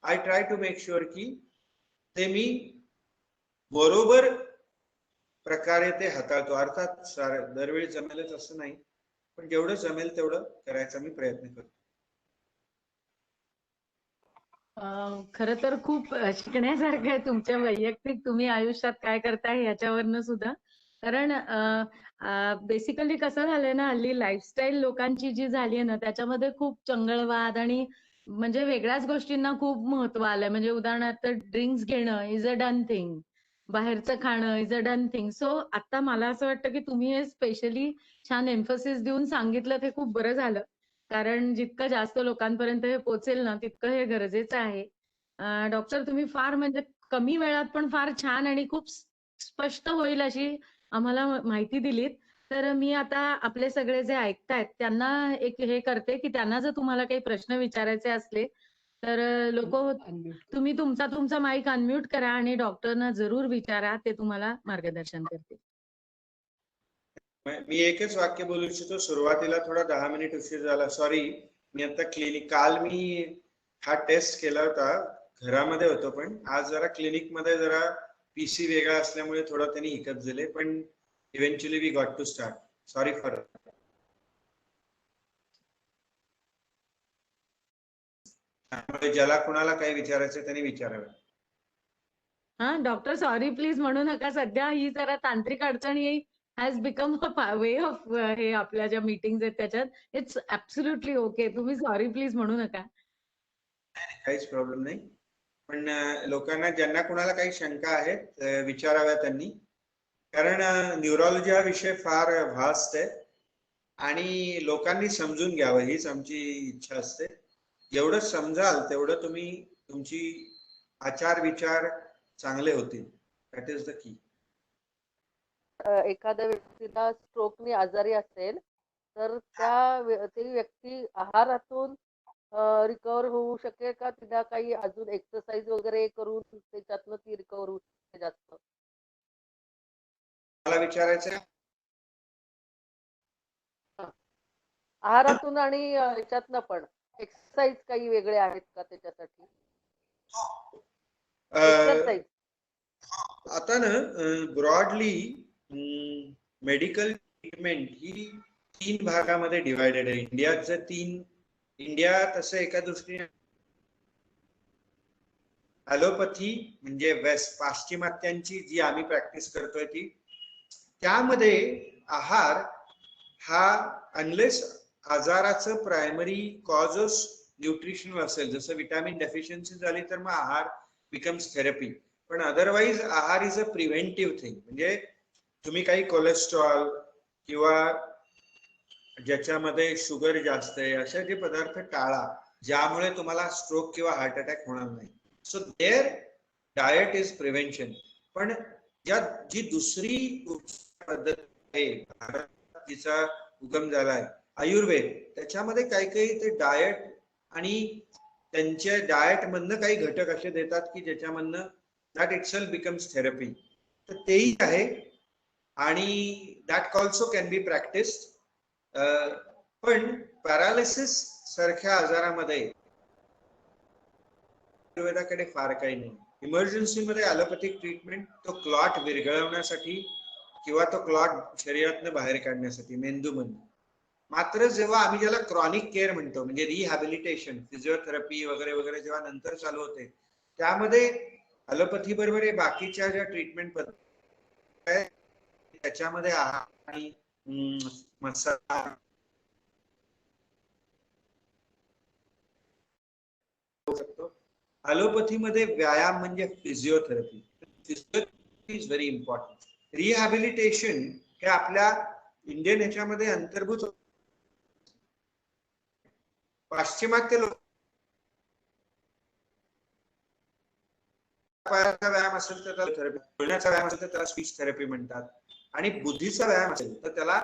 I try to make sure की ते मी बरोबर प्रकारे ते हाताळतो. अर्थात दरवेळी जमेलच असं नाही, पण जेवढं जमेल तेवढं करायचा मी प्रयत्न करतो. खरं तर खूप शिकण्यासारखं आहे तुमच्या वैयक्तिक तुम्ही आयुष्यात काय करताय याच्यावरनं सुद्धा. कारण बेसिकली कसं झालंय ना, हल्ली लाईफस्टाईल लोकांची जी झाली आहे ना, त्याच्यामध्ये खूप चंगळवाद आणि म्हणजे वेगळ्याच गोष्टींना खूप महत्व आलंय. म्हणजे उदाहरणार्थ ड्रिंक्स घेणं इज अ डन थिंग, बाहेरचं खाणं is a done thing. So आता मला असं वाटतं की तुम्ही हे स्पेशली छान एम्फसिस देऊन सांगितलं, ते खूप बरं झालं. कारण जितकं जास्त लोकांपर्यंत हे पोहोचेल ना, तितकं हे गरजेचं आहे. डॉक्टर, तुम्ही फार म्हणजे कमी वेळात पण फार छान आणि खूप स्पष्ट होईल अशी आम्हाला माहिती दिलीत. तर मी आता आपले सगळे जे ऐकतायत त्यांना एक हे करते की त्यांना जर तुम्हाला काही प्रश्न विचारायचे असले तर लोक, तुम्ही तुमचा तुमचा माईक अनम्यूट करा आणि डॉक्टरना जरूर विचारा, ते तुम्हाला मार्गदर्शन करतील. मी एकच वाक्य बोलू इच्छितो. सुरुवातीला थोडा 10 मिनिट उशीर झाला, सॉरी. मी आता काल मी हा टेस्ट केला होता, घरामध्ये होतो, पण आज जरा क्लिनिक मध्ये जरा पीसी वेगळा असल्यामुळे थोडा त्यांनी हिकअप दिले, पण eventually we got to start. Sorry for. त्यामुळे ज्याला कुणाला काही विचारायचं त्यांनी विचारावं. हा डॉक्टर, सॉरी प्लीज म्हणू नका. सध्या ही जरा तांत्रिक अडचणी has become a way of हे आपल्या ज्या मीटिंग्स आहेत त्याच्यात. इट्स ऍब्सोल्युटली ओके, तुम्ही सॉरी प्लीज म्हणू नका. काहीच प्रॉब्लेम नाही. पण लोकांना ज्यांना कुणाला काही शंका आहेत विचाराव्या त्यांनी, कारण न्यूरोलॉजी हा विषय फार व्हास्ट आहे आणि लोकांनी समजून घ्यावं हीच आमची इच्छा असते. जेवढं समजाल तेवढं तुम्ही तुमची आचार विचार चांगले होतील. That is the key. एखाद्या व्यक्तीला स्ट्रोकने आजारी असेल तर ती व्यक्ती आहारातून रिकवर होऊ शकेल का? तिला काही अजून एक्सरसाइज वगैरे करून त्याच्यातनं ती रिकवर होऊ शकते जास्त? मला विचारायचं आहारातून आणि ह्याच्यातनं पण एक्सरसाइज काही वेगळे आहेत का त्याच्यासाठी? एक्सरसाइज आता ना ब्रॉडली मेडिकल ट्रीटमेंट ही 3 भागामध्ये डिवायडेड आहे. इंडिया तसं एका दृष्टीने ॲलोपॅथी म्हणजे वेस्ट पाश्चिमात्यांची जी आम्ही प्रॅक्टिस करतोय ती, त्यामध्ये आहार हा अनलेस आजाराचं प्रायमरी कॉजच न्यूट्रिशनल असेल, जसं विटॅमिन डेफिशियन्सी झाली तर मग आहार बिकम्स थेरपी. पण अदरवाईज आहार इज अ प्रिव्हेंटिव्ह थिंग. म्हणजे तुम्ही काही कोलेस्ट्रॉल किंवा ज्याच्यामध्ये शुगर जास्त आहे असे जे पदार्थ टाळा, ज्यामुळे तुम्हाला स्ट्रोक किंवा हार्ट अटॅक होणार नाही. So there diet is prevention. पण जी दुसरी पद्धत आहे जिचा उगम झालाय, आयुर्वेद, त्याच्यामध्ये काही काही ते डाएट आणि त्यांच्या डाएट मधनं काही घटक असे देतात की ज्याच्यामधनं दॅट इटसेल्फ बिकम्स थेरपी. तर तेही आहे आणि that also can be practised. पण पॅरालिसिस सारख्या आजारामध्ये आयुर्वेदाकडे फार काही नाही. इमर्जन्सी मध्ये ॲलोपॅथिक ट्रीटमेंट तो क्लॉट विरघळवण्यासाठी किंवा तो क्लॉट शरीरातनं बाहेर काढण्यासाठी मेंदूमधून. मात्र जेव्हा आम्ही ज्याला क्रॉनिक केअर म्हणतो, म्हणजे रिहॅबिलिटेशन, फिजिओथेरपी वगैरे वगैरे जेव्हा नंतर चालू होते, त्यामध्ये ॲलोपॅथी बरोबर बाकीच्या ज्या ट्रीटमेंट पद्धती आहेत त्याच्यामध्ये आहार आणि मसाला ॲलोपॅथी मध्ये व्यायाम म्हणजे physiotherapy. Physiotherapy is very important. Rehabilitation हे आपल्या इंडियन ह्याच्यामध्ये अंतर्भूत. पाश्चिमात्य लोक पायाचा व्यायाम असेल तर त्याला थेरपी, बोलण्याचा व्यायाम असेल तर त्याला स्पीच थेरपी म्हणतात, आणि बुद्धीचा व्यायाम असेल तर त्याला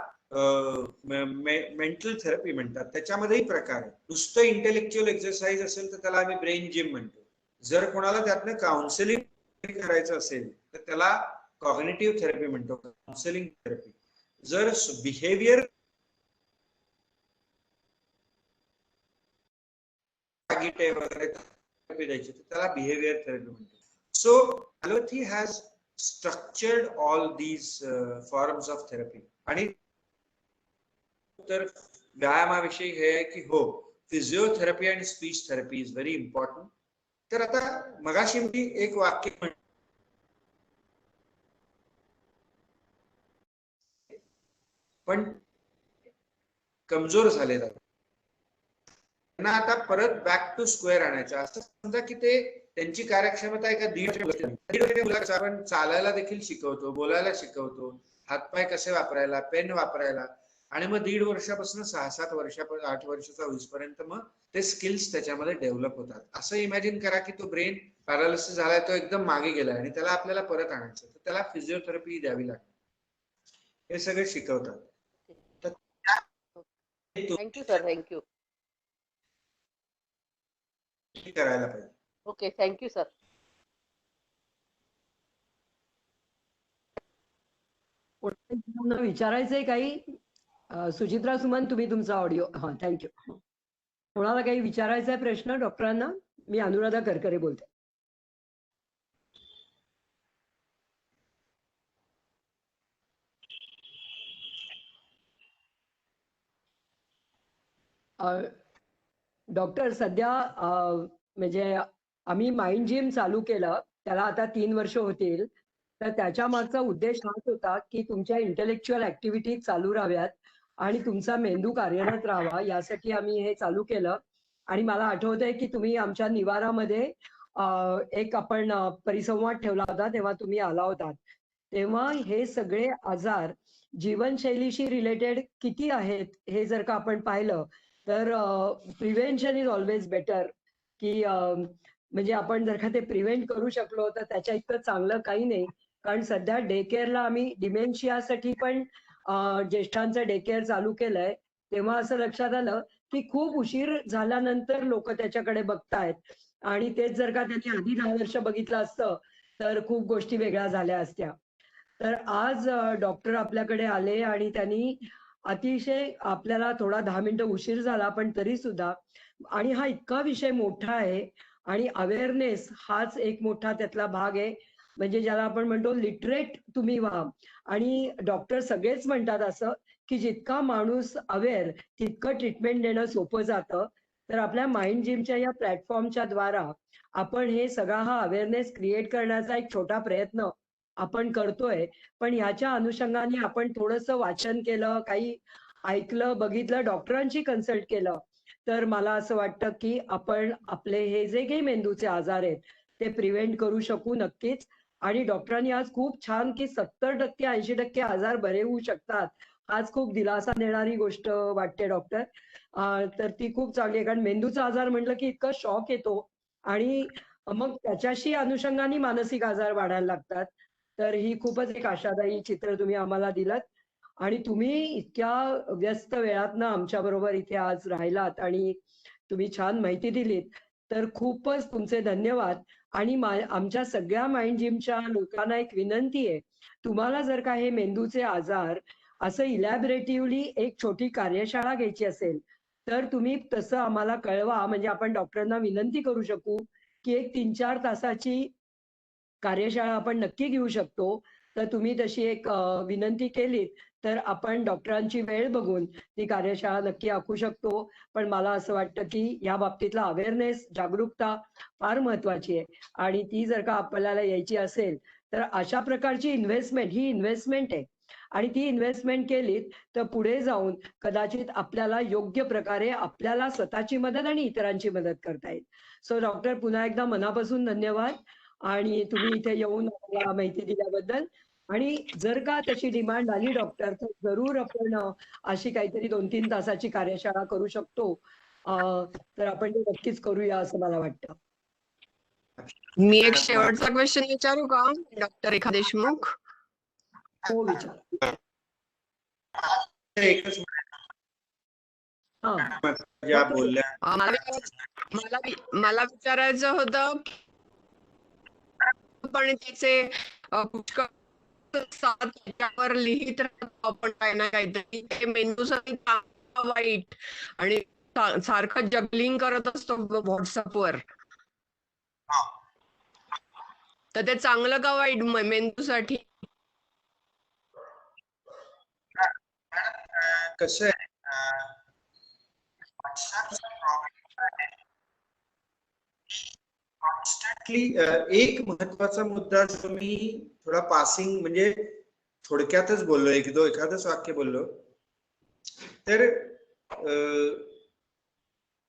मेंटल थेरपी म्हणतात. त्याच्यामध्येही प्रकार आहे. नुसतं इंटेलेक्च्युअल एक्सरसाइज असेल तर त्याला आम्ही ब्रेन जिम म्हणतो. जर कोणाला त्यातनं काउन्सिलिंग करायचं असेल तर त्याला कॉग्निटिव्ह थेरपी म्हणतो, काउन्सिलिंग थेरपी. जर बिहेवियर वगैरे थेरपी द्यायची तर त्याला बिहेवियर थेरपी म्हणतो. So allopathy has structured all these forms of therapy. आणि तर व्यायामाविषयी हे आहे की हो, फिजिओथेरपी आणि speech therapy is very important. तर आता मगाशी मी एक वाक्य पण कमजोर झालेला, त्यांना आता परत बॅक टू स्क्वेअर आणायचं. असं समजा की ते त्यांची कार्यक्षमता आहे का दीड आपण चालायला देखील शिकवतो, बोलायला शिकवतो, हातपाय कसे वापरायला, पेन वापरायला, आणि मग 1.5 वर्षापासून 6-7 वर्षापर्यंत 8 वर्षाचा होईपर्यंत मग ते स्किल्स त्याच्यामध्ये डेव्हलप होतात. असं इमॅजिन करा की तो ब्रेन पॅरालिसिस झालाय, तो एकदम मागे गेलाय आणि त्याला आपल्याला परत आणायचं, तर त्याला फिजिओथेरपी द्यावी लागते. हे सगळे शिकवतात. Thank you sir, thank you. करायला पाहिजे. Okay, thank you sir. विचारायचंय काही? सुचित्रा सुमन, तुम्ही तुमचा ऑडिओ. हा, थँक्यू. कोणाला काही विचारायचा आहे प्रश्न डॉक्टरांना? मी अनुराधा करकरे बोलते. डॉक्टर, सध्या म्हणजे आम्ही माइंड जिम चालू केलं, त्याला आता 3 वर्ष होतील. तर त्याच्या मागचा उद्देश हाच होता की तुमच्या इंटेलेक्च्युअल ऍक्टिव्हिटी चालू राहाव्यात आणि तुमचा मेंदू कार्यरत राहावा, यासाठी आम्ही हे चालू केलं. आणि मला आठवतंय की तुम्ही आमच्या निवारामध्ये एक आपण परिसंवाद ठेवला होता, तेव्हा तुम्ही आला होता. तेव्हा हे सगळे आजार जीवनशैलीशी रिलेटेड किती आहेत हे जर का आपण पाहिलं तर प्रिव्हेन्शन इज ऑलवेज बेटर. की म्हणजे आपण जर का ते प्रिव्हेंट करू शकलो तर त्याच्या इतकं चांगलं काही नाही. कारण सध्या डे केअरला आम्ही डिमेन्शियासाठी पण ज्येष्ठांचं डे केअर चालू केलंय. तेव्हा असं लक्षात आलं की खूप उशीर झाल्यानंतर लोक त्याच्याकडे बघतायत, आणि तेच जर का त्यांनी आधी 10 वर्ष बघितलं असतं तर खूप गोष्टी वेगळ्या झाल्या असत्या. तर आज डॉक्टर आपल्याकडे आले आणि त्यांनी अतिशय, आपल्याला थोडा 10 मिनिटं उशीर झाला पण तरी सुद्धा, आणि हा इतका विषय मोठा आहे आणि अवेअरनेस हाच एक मोठा त्यातला भाग आहे. म्हणजे ज्याला आपण म्हणतो लिटरेट तुम्ही व्हा. आणि डॉक्टर सगळेच म्हणतात असं की जितका माणूस अवेअर तितकं ट्रीटमेंट देणं सोपं जातं. तर आपल्या माइंड जिमच्या या प्लॅटफॉर्मच्या द्वारा आपण हे सगळा हा अवेअरनेस क्रिएट करण्याचा एक छोटा प्रयत्न आपण करतोय. पण ह्याच्या अनुषंगाने आपण थोडंसं वाचन केलं, काही ऐकलं, बघितलं, डॉक्टरांची कन्सल्ट केलं, तर मला असं वाटतं की आपण आपले हे जे काही मेंदूचे आजार आहेत ते प्रिव्हेंट करू शकू नक्कीच. आणि डॉक्टरांनी आज खूप छान की 70% 80% आजार बरे होऊ शकतात, आज खूप दिलासा देणारी गोष्ट वाटते डॉक्टर. तर ती खूप चांगली आहे. कारण मेंदूचा आजार म्हटलं की इतका शॉक येतो आणि मग त्याच्याशी अनुषंगाने मानसिक आजार वाढायला लागतात. तर ही खूपच एक आशादायी चित्र तुम्ही आम्हाला दिलत. आणि तुम्ही इतक्या व्यस्त वेळातनं आमच्या बरोबर इथे आज राहिलात आणि तुम्ही छान माहिती दिलीत, तर खूपच तुमचे धन्यवाद. आणि आमच्या सगळ्या माइंड जिमच्या लोकांना एक विनंती आहे, तुम्हाला जर का हे मेंदूचे आजार असं इलॅबरेटिव्हली एक छोटी कार्यशाळा घ्यायची असेल तर तुम्ही तसं आम्हाला कळवा, म्हणजे आपण डॉक्टरांना विनंती करू शकू की एक 3-4 तासाची कार्यशाळा आपण नक्की घेऊ शकतो. तर तुम्ही तशी एक विनंती केलीत तर आपण डॉक्टरांची वेळ बघून ती कार्यशाळा नक्की आखू शकतो. पण मला असं वाटतं की या बाबतीतला अवेअरनेस, जागरूकता फार महत्वाची आहे. आणि ती जर का आपल्याला यायची असेल तर अशा प्रकारची इन्व्हेस्टमेंट ही इन्व्हेस्टमेंट आहे. आणि ती इन्व्हेस्टमेंट केलीत तर पुढे जाऊन कदाचित आपल्याला योग्य प्रकारे आपल्याला स्वतःची मदत आणि इतरांची मदत करता येईल. सो डॉक्टर, पुन्हा एकदा मनापासून धन्यवाद आणि तुम्ही इथे येऊन मला माहिती दिल्याबद्दल. आणि जर का तशी डिमांड आली डॉक्टर तर जरूर आपण अशी काहीतरी 2-3 तासाची कार्यशाळा करू शकतो. तर आपण ते नक्कीच करूया असं मला वाटतं. मी एक शेवटचा क्वेश्चन विचारू का डॉक्टर रेखा देशमुख? हो विचार. एकच हा ज्या बोलल्या मला विचारायचं होतं पण त्याचे पुष्कळ त्याच्यावर लिहित राहतो आपण काही ना काहीतरी ते मेंदूसाठी चांगलं वाईट आणि सारखं जगलिंग करत असतो व्हॉट्सअपवर. तर ते चांगलं का वाईट मेंदूसाठी? कसं आहे कॉन्स्टंटली एक महत्वाचा मुद्दा जो मी थोडा पासिंग म्हणजे थोडक्यातच बोललो, एखादंच वाक्य बोललो तर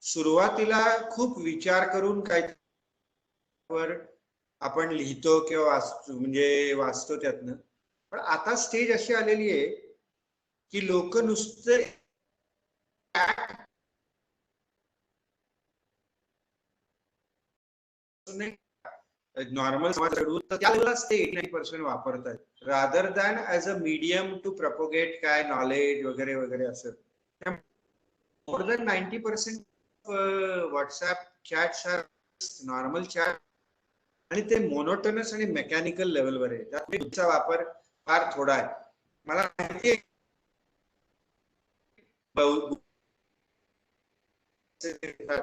सुरुवातीला खूप विचार करून काय आपण लिहितो किंवा वाचतो त्यातनं. पण आता स्टेज अशी आलेली आहे की लोक नुसते नॉर्मल त्यालाच ते 80% वापरतात rather than as a medium to propagate काय नॉलेज वगैरे वगैरे असं. More than 90% WhatsApp chats are normal chat आणि ते मोनोटोनस आणि मेकॅनिकल लेवलवर आहे. त्यात तुमचा वापर फार थोडा आहे. मला माहिती आहे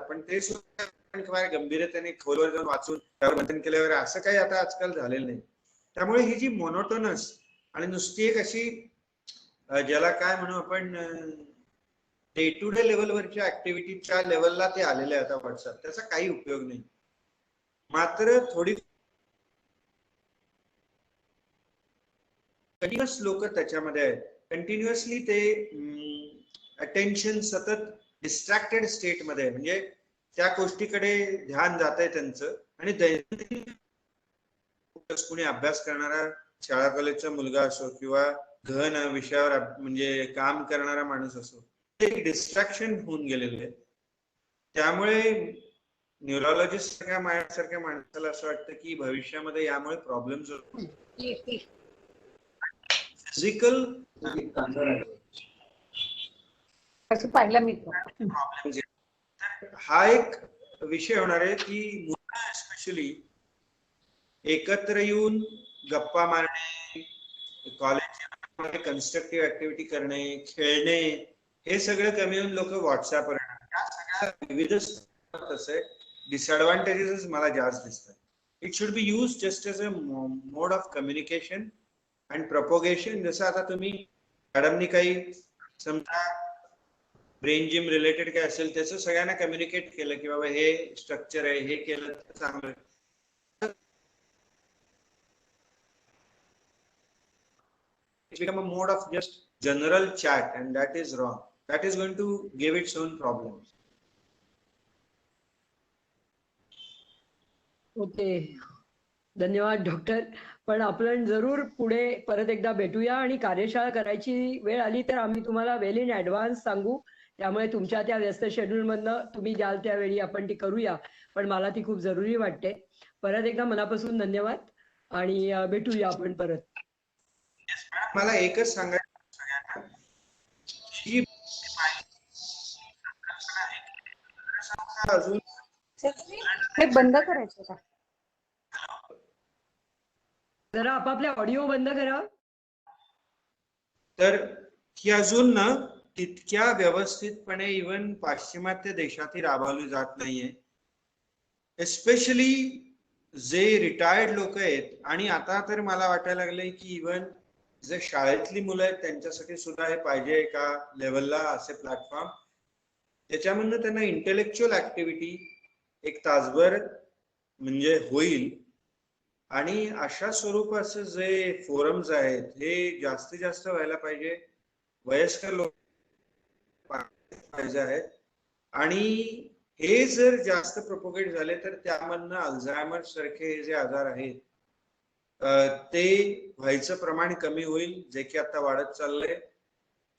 पण ते सुद्धा फार गंभीरतेने खोलवर जाऊन वाचून त्यावर मंथन केल्यावर असं काही आता आजकाल झालेलं नाही. त्यामुळे ही जी मोनोटोनस आणि नुसती एक अशी ज्याला काय म्हणू आपण डे टू डे लेवलवरच्या ऍक्टिव्हिटीच्या लेवलला ते आलेले आहे आता व्हॉट्सअप. त्याचा काही उपयोग नाही. मात्र थोडी कंटिन्युअस लोक त्याच्यामध्ये आहेत. कंटिन्युअसली ते अटेन्शन सतत डिस्ट्रॅक्टेड स्टेट मध्ये म्हणजे त्या गोष्टीकडे ध्यान जात आहे त्यांचं. आणि दैनंदिन कोणी अभ्यास करणारा शाळा कॉलेजचा मुलगा असो किंवा गहन विषयावर म्हणजे काम करणारा माणूस असो ते डिस्ट्रॅक्शन होऊन गेलेलं आहे. त्यामुळे न्यूरोलॉजिस्ट सारख्या माणसाला असं वाटतं की भविष्यामध्ये यामुळे प्रॉब्लेम्स फिजिकल पाहिलं मी हा एक विषय होणार आहे की मुलं स्पेशली एकत्र येऊन गप्पा मारणे, कॉलेज कन्स्ट्रक्टिव्ह ऍक्टिव्हिटी करणे, खेळणे हे सगळं कमी होऊन लोक व्हॉट्सअपवर येणार. या सगळ्या विविध डिसएडव्हान्टेजेस मला जास्त दिसतात. It should be use just as a mode of communication and propagation. जसं आता तुम्ही मॅडमनी काही समजा ब्रेन जिम रिलेटेड काय असेल त्याचं सगळ्यांना कम्युनिकेट केलं की बाबा हे स्ट्रक्चर आहे, हे केलं तर चांगलं. It's become a mode of just general chat and that is wrong. That is going to give its own problems. Okay धन्यवाद डॉक्टर. पण आपण जरूर पुढे परत एकदा भेटूया आणि कार्यशाळा करायची वेळ आली तर आम्ही तुम्हाला वेल इन ऍडव्हान्स सांगू. त्यामुळे तुमच्या त्या व्यस्त शेड्यूलमधनं तुम्ही द्याल त्यावेळी आपण ती करूया. पण मला ती खूप जरुरी वाटते. परत एकदा मनापासून धन्यवाद आणि भेटूया आपण परत. मला एकच सांगायचं सगळ्यांना की अजून हे बंद करायचं का? जरा आपापल्या ऑडिओ बंद करा. तर ही अजून ना तितक्या व्यवस्थितपणे इव्हन पाश्चिमात्य देशातही राबवली जात नाहीये. एस्पेशली जे रिटायर्ड लोक आहेत आणि आता तर मला वाटायला लागलंय की इव्हन जे शाळेतली मुलं आहेत त्यांच्यासाठी सुद्धा हे पाहिजे एका लेवलला असे प्लॅटफॉर्म त्याच्यामधनं त्यांना इंटेलेक्च्युअल ऍक्टिव्हिटी एक तासभर म्हणजे होईल. आणि अशा स्वरूपाचं जे फोरम्स आहेत हे जास्तीत जास्त व्हायला पाहिजे. वयस्कर लोक पाहिजे आहेत आणि हे जर जास्त प्रोपोगेट झाले तर त्यामधनं अल्झायमर सारखे जे आजार आहेत ते व्हायचं प्रमाण कमी होईल जे की आता वाढत चाललंय.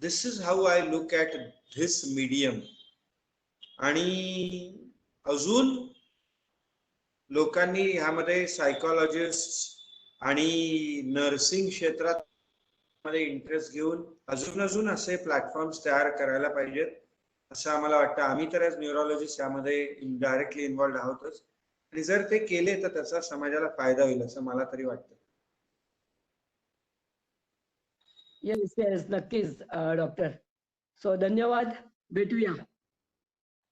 This is how I look at this medium. आणि अजून लोकांनी ह्यामध्ये सायकोलॉजिस्ट आणि नर्सिंग क्षेत्रात मध्ये इंटरेस्ट घेऊन अजून असे प्लॅटफॉर्म्स तयार करायला पाहिजेत असं आम्हाला वाटतं. आम्ही तर ॲज न्यूरोलॉजिस्ट यामध्ये डायरेक्टली इन्व्हॉल्ड आहोतच आणि जर ते केले तर त्याचा समाजाला फायदा होईल असं मला तरी वाटतं. येस येस नक्कीच डॉक्टर. सो धन्यवाद. भेटूया.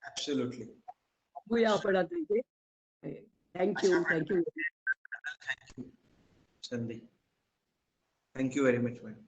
ऍब्सोल्युटली. बघूया आपण आता इथे. थँक्यू. संधी. Thank you very much madam.